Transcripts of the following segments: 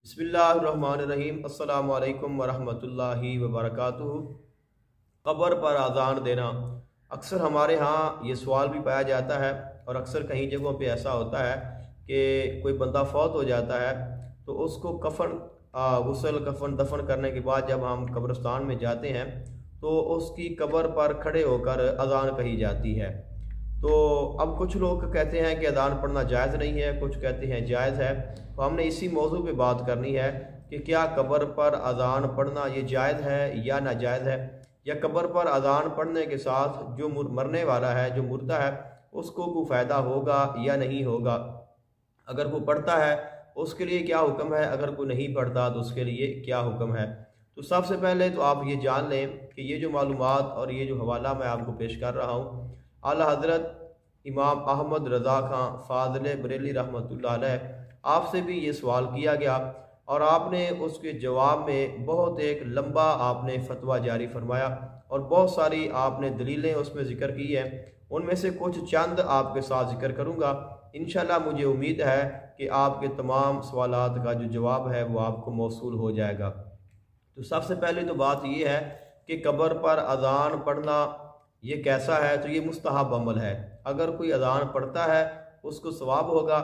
बिस्मिल्लाहिर्रहमानिर्रहीम। अस्सलामु अलैकुम वरहमतुल्लाहि वबरकातुहू। कब्र पर आज़ान देना, अक्सर हमारे यहाँ ये सवाल भी पाया जाता है और अक्सर कई जगहों पे ऐसा होता है कि कोई बंदा फौत हो जाता है तो उसको गुस्ल कफन दफन करने के बाद जब हम कब्रिस्तान में जाते हैं तो उसकी कब्र पर खड़े होकर अज़ान कही जाती है। तो अब कुछ लोग कहते हैं कि अज़ान पढ़ना जायज़ नहीं है, कुछ कहते हैं जायज़ है। तो हमने इसी मौजू पे बात करनी है कि क्या कब्र पर अज़ान पढ़ना ये जायज़ है या नाजायज़ है, या कब्र पर अज़ान पढ़ने के साथ जो मरने वाला है, जो मुर्दा है, उसको कोई फ़ायदा होगा या नहीं होगा। अगर वो पढ़ता है उसके लिए क्या हुक्म है, अगर कोई नहीं पढ़ता तो उसके लिए क्या हुक्म है। तो सबसे पहले तो आप ये जान लें कि ये जो मालूमात और ये जो हवाला मैं आपको पेश कर रहा हूँ, आला हज़रत इमाम अहमद रज़ा खां फ़ाज़िल बरेली रहमतुल्लाह अलैह आपसे भी ये सवाल किया गया और आपने उसके जवाब में बहुत एक लंबा आपने फतवा जारी फरमाया और बहुत सारी आपने दलीलें उसमें ज़िक्र की हैं। उनमें से कुछ चंद आपके साथ ज़िक्र करूँगा। इंशाल्लाह मुझे उम्मीद है कि आपके तमाम सवालात का जो जवाब है वो आपको मौसूल हो जाएगा। तो सबसे पहले तो बात ये है कि कब्र पर अज़ान पढ़ना ये कैसा है। तो ये मुस्तहब अमल है। अगर कोई अज़ान पढ़ता है उसको सवाब होगा,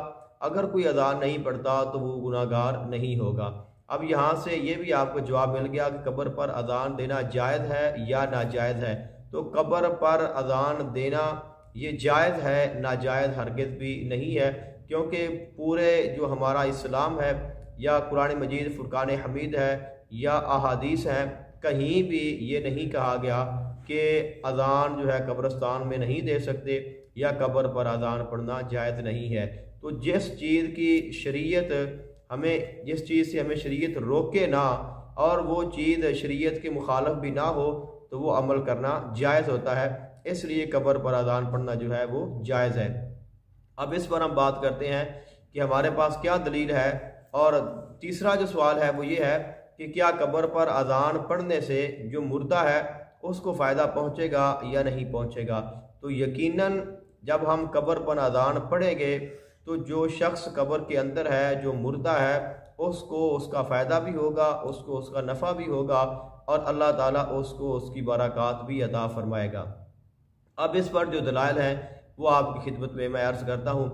अगर कोई अज़ान नहीं पढ़ता तो वो गुनाहगार नहीं होगा। अब यहाँ से ये भी आपको जवाब मिल गया कि कब्र पर अज़ान देना जायज़ है या नाजायज़ है। तो कब्र पर अज़ान देना ये जायज़ है, नाजायज़ हरगिज़ भी नहीं है, क्योंकि पूरे जो हमारा इस्लाम है या कुरान मजीद फुरकान हमीद है या अहादीस हैं, कहीं भी ये नहीं कहा गया कि अज़ान जो है कब्रिस्तान में नहीं दे सकते या कब्र पर अज़ान पढ़ना जायज़ नहीं है। तो जिस चीज़ की शरीयत हमें, जिस चीज़ से हमें शरीयत रोके ना और वो चीज़ शरीयत के मुखालफ भी ना हो तो वो अमल करना जायज़ होता है। इसलिए कब्र पर अज़ान पढ़ना जो है वो जायज़ है। अब इस पर हम बात करते हैं कि हमारे पास क्या दलील है। और तीसरा जो सवाल है वो ये है कि क्या कब्र पर अज़ान पढ़ने से जो मुर्दा है उसको फ़ायदा पहुँचेगा या नहीं पहुँचेगा। तो यकीनन जब हम कब्र पर अज़ान पढ़ेंगे तो जो शख्स कब्र के अंदर है, जो मुर्दा है, उसको उसका फ़ायदा भी होगा, उसको उसका नफ़ा भी होगा और अल्लाह ताला उसको उसकी बरक़ात भी अता फरमाएगा। अब इस पर जो दलाइल हैं वो आपकी खिदमत में मैं अर्ज़ करता हूँ।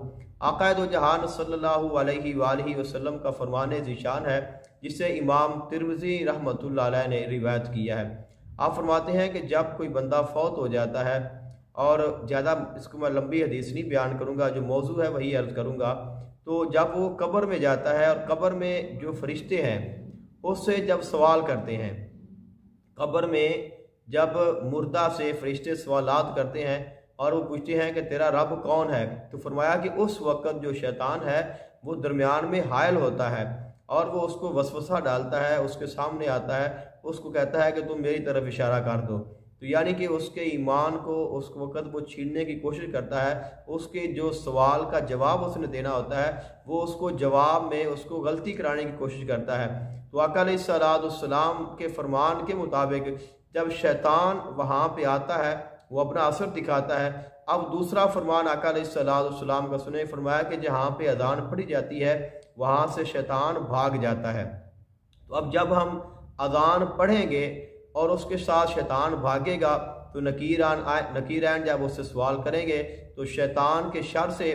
आक़ाए दो जहान सल्लल्लाहु अलैहि वसल्लम का फरमान ज़ीशान है जिसे इमाम तिरमिज़ी रहमतुल्लाह अलैह ने रिवायत किया है। आप फरमाते हैं कि जब कोई बंदा फौत हो जाता है, और ज़्यादा इसको मैं लंबी हदीस नहीं बयान करूँगा, जो मौजू है वही अर्ज़ करूँगा। तो जब वो कब्र में जाता है और कब्र में जो फरिश्ते हैं उससे जब सवाल करते हैं, कब्र में जब मुर्दा से फरिश्ते सवालात करते हैं और वो पूछते हैं कि तेरा रब कौन है, तो फरमाया कि उस वक़्त जो शैतान है वो दरमियान में हायल होता है और वो उसको वसवसा डालता है, उसके सामने आता है, उसको कहता है कि तुम मेरी तरफ इशारा कर दो। तो यानी कि उसके ईमान को उस वक़्त वो छीनने की कोशिश करता है। उसके जो सवाल का जवाब उसने देना होता है वो उसको जवाब में उसको गलती कराने की कोशिश करता है। तो आका अलैहिस्सलाम के फरमान के मुताबिक जब शैतान वहाँ पे आता है वो अपना असर दिखाता है। अब दूसरा फरमान आका अलैहिस्सलाम का सुने, फरमाया कि जहाँ पे अज़ान पढ़ी जाती है वहाँ से शैतान भाग जाता है। तो अब जब हम अज़ान पढ़ेंगे और उसके साथ शैतान भागेगा तो नकीरान जब उससे सवाल करेंगे तो शैतान के शर से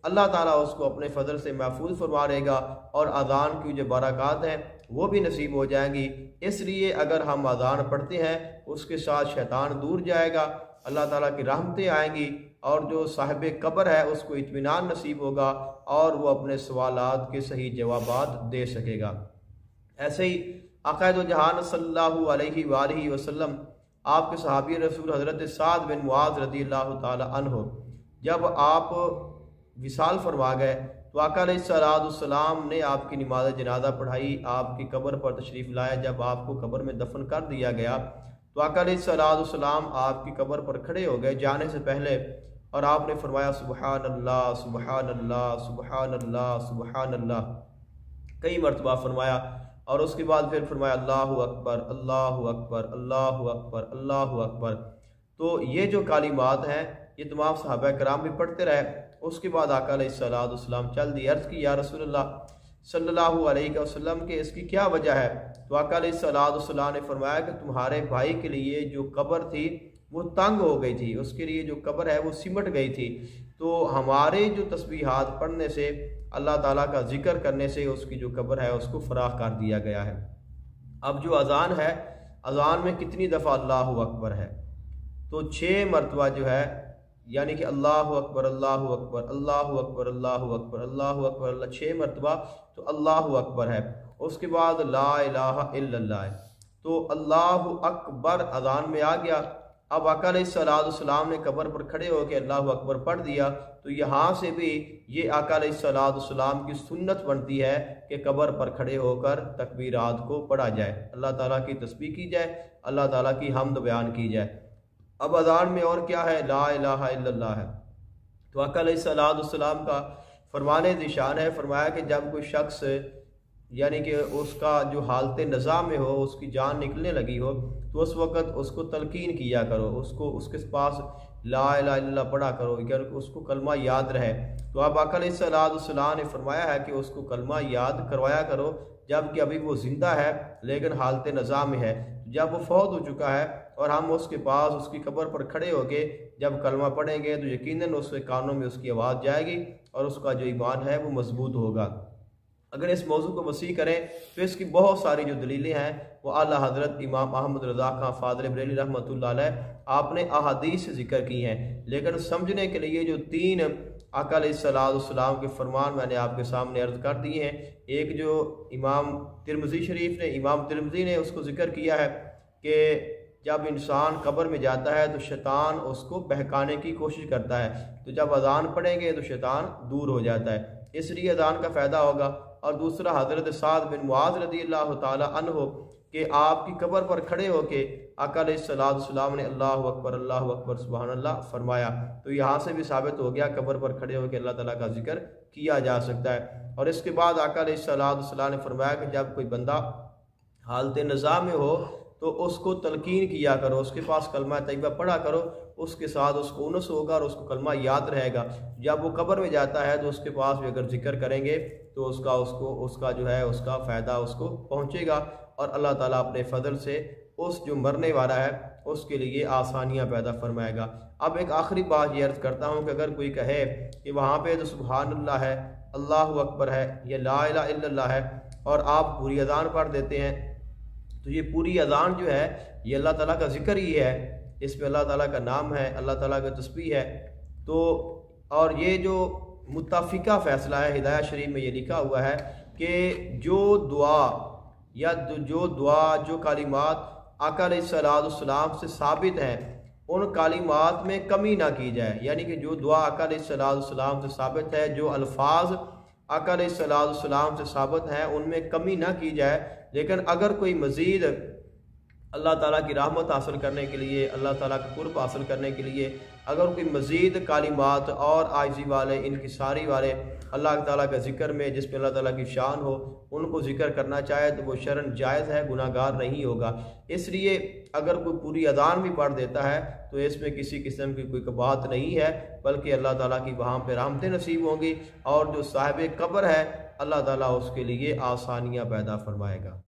अल्लाह ताला उसको अपने फजल से महफूज फरमा रहेगा और अज़ान की जो बरक़ात हैं वो भी नसीब हो जाएंगी। इसलिए अगर हम अज़ान पढ़ते हैं उसके साथ शैतान दूर जाएगा, अल्लाह ताला की रहमतें आएंगी और जो साहिब कब्र है उसको इत्मीनान नसीब होगा और वो अपने सवालात के सही जवाबात दे सकेगा। ऐसे ही आक़ाए दो जहान सल्लल्लाहु अलैहि वसल्लम आपके सहाबी रसूल हज़रत साद बिन मुआज़ रज़ियल्लाहु ताला अन्हु जब आप विसाल फरमा गए तो आका अलैहिस्सलाम ने आपकी नमाज जनाजा पढ़ाई, आपकी कब्र पर तशरीफ़ लाया। जब आपको कब्र में दफन कर दिया गया तो आका अलैहिस्सलाम आपकी कब्र पर खड़े हो गए जाने से पहले और आपने फरमाया सुबहान अल्लाह सुबहान अल्लाह सुबहान अल्लाह सुबहान अल्लाह कई मरतबा फरमाया और उसके बाद फिर फरमाया अल्लाहु अकबर अल्लाहु अकबर अल्लाहु अकबर अल्लाहु अकबर। तो ये जो कालिमात हैं ये तमाम सहाबा कराम भी पढ़ते रहे। उसके बाद आका अलैहिस्सलाम चल दिए। अर्ज़ की या रसूल अल्लाह सल्लल्लाहु अलैहि वसल्लम कि इसकी क्या वजह है? तो आका अलैहिस्सलाम ने फरमाया कि तुम्हारे भाई के लिए जो कब्र थी वो तंग हो गई थी, उसके लिए जो कब्र है वो सिमट गई थी। तो हमारे जो तस्बीहात पढ़ने से, अल्लाह ताला का जिक्र करने से उसकी जो कब्र है उसको फराख कर दिया गया है। अब जो अज़ान है, अज़ान में कितनी दफ़ा अल्लाहु अकबर है? तो 6 मरतबा जो है, यानी कि अल्लाहु अकबर अल्लाहु अकबर अल्लाहु अकबर अल्लाहु अकबर अल्लाहु अकबर 6 मरतबा तो अल्लाहु अकबर है। उसके बाद ला इलाहा इल्लल्लाह है। तो अल्लाहु अकबर अज़ान में आ गया। अब आका अलैहिस्सलाम ने कब्र पर खड़े होकर अल्लाहु अकबर पढ़ दिया। तो यहाँ से भी ये आका अलैहिस्सलाम की सुन्नत बनती है कि कब्र पर खड़े होकर तकबीरात को पढ़ा जाए, अल्लाह ताला की तस्बीह की जाए, अल्लाह ताला की हम्द बयान की जाए। अब अज़ान में और क्या है? ला इलाहा इल्लल्लाह है। तो आका अलैहिस्सलाम का फरमाने ज़िशान है, फरमाया कि जब कोई शख्स यानी कि उसका जो हालत नज़ा में हो, उसकी जान निकलने लगी हो, तो उस वक़्त उसको तलकीन किया करो, उसको उसके पास ला इलाहा इल्लल्लाह पढ़ा करो कि उसको कलमा याद रहे। तो अब आका अलैहिस्सलाम ने फरमाया है कि उसको कलमा याद करवाया करो जबकि अभी वो ज़िंदा है लेकिन हालत नज़ा में है। जब वो फौत हो चुका है और हम उसके पास उसकी कब्र पर खड़े होके जब कलमा पढ़ेंगे तो यकीनन उसके कानों में उसकी आवाज़ जाएगी और उसका जो ईमान है वो मजबूत होगा। अगर इस मौजू को वसी करें तो इसकी बहुत सारी जो दलीलें हैं वो आला हज़रत इमाम अहमद रज़ा खां फ़ाज़िल बरेलवी रहमतुल्लाह अलैह आपने अहादीस से ज़िक्र की हैं, लेकिन समझने के लिए जो 3 आका अलैहिस्सलाम के फरमान मैंने आपके सामने अर्ज़ कर दिए हैं। एक जो इमाम तिरमिज़ी शरीफ ने, इमाम तिरमिज़ी ने उसको ज़िक्र किया है कि जब इंसान कब्र में जाता है तो शैतान उसको बहकाने की कोशिश करता है, तो जब अज़ान पढ़ेंगे तो शैतान दूर हो जाता है, इसलिए अज़ान का फ़ायदा होगा। और दूसरा हज़रत साद बिन मुआज़ रज़ियल्लाहु ताला अन्हु कि आपकी कब्र पर खड़े होके आका अलैहिस्सलाम ने अल्लाहु अकबर सुभान अल्लाह फरमाया। तो यहाँ से भी साबित हो गया कब्र पर खड़े होकर अल्लाह ताला का जिक्र किया जा सकता है। और इसके बाद आका अलैहिस्सलाम ने फरमाया कि जब कोई बंदा हालत नज़ा में हो तो उसको तलकीन किया करो, उसके पास कलमा तैयबा पढ़ा करो, उसके साथ उसको उनस होगा और उसको कलमा याद रहेगा। जब वो कब्र में जाता है तो उसके पास भी अगर जिक्र करेंगे तो उसका जो है उसका फ़ायदा उसको पहुँचेगा और अल्लाह ताला अपने फ़ज़ल से उस जो मरने वाला है उसके लिए आसानियाँ पैदा फरमाएगा। अब एक आखिरी बात ये अर्ज़ करता हूँ कि अगर कोई कहे कि वहाँ पे तो सुभान अल्लाह है, अल्लाहु अकबर है, या ला इलाहा इल्लल्लाह है और आप पूरी अज़ान पढ़ देते हैं, तो ये पूरी अज़ान जो है ये अल्लाह ताला का ज़िक्र ही है, इसमें अल्लाह ताला का नाम है, अल्लाह ताला का तस्बीह है। तो और ये जो मुत्तफ़िका फ़ैसला है, हिदायत शरीफ में ये लिखा हुआ है कि जो दुआ या जो कालिमात आका अलैहिस्सलाम से साबित हैं उन कालिमात में कमी ना की जाए, यानी कि जो दुआ आका अलैहिस्सलाम से साबित है, जो अल्फाज आका अलैहिस्सलाम से साबित हैं उनमें कमी ना की जाए। लेकिन अगर कोई मज़ीद अल्लाह ताला की रहमत हासिल करने के लिए, अल्लाह ताला का कुर्ब हासिल करने के लिए अगर कोई मज़ीद कालिमात और आजिज़ी वाले, इनकिसारी वाले अल्लाह ताला का ज़िक्र में जिसमें अल्लाह ताला की शान हो उनको ज़िक्र करना चाहे तो वो शरन जायज़ है, गुनाहगार नहीं होगा। इसलिए अगर कोई पूरी अज़ान भी पढ़ देता है तो इसमें किसी किस्म की कोई बात नहीं है, बल्कि अल्लाह ताला की वहाँ पर रहमतें नसीब होंगी और जो साहिब कब्र है अल्लाह ताला उसके लिए आसानियाँ पैदा फरमाएगा।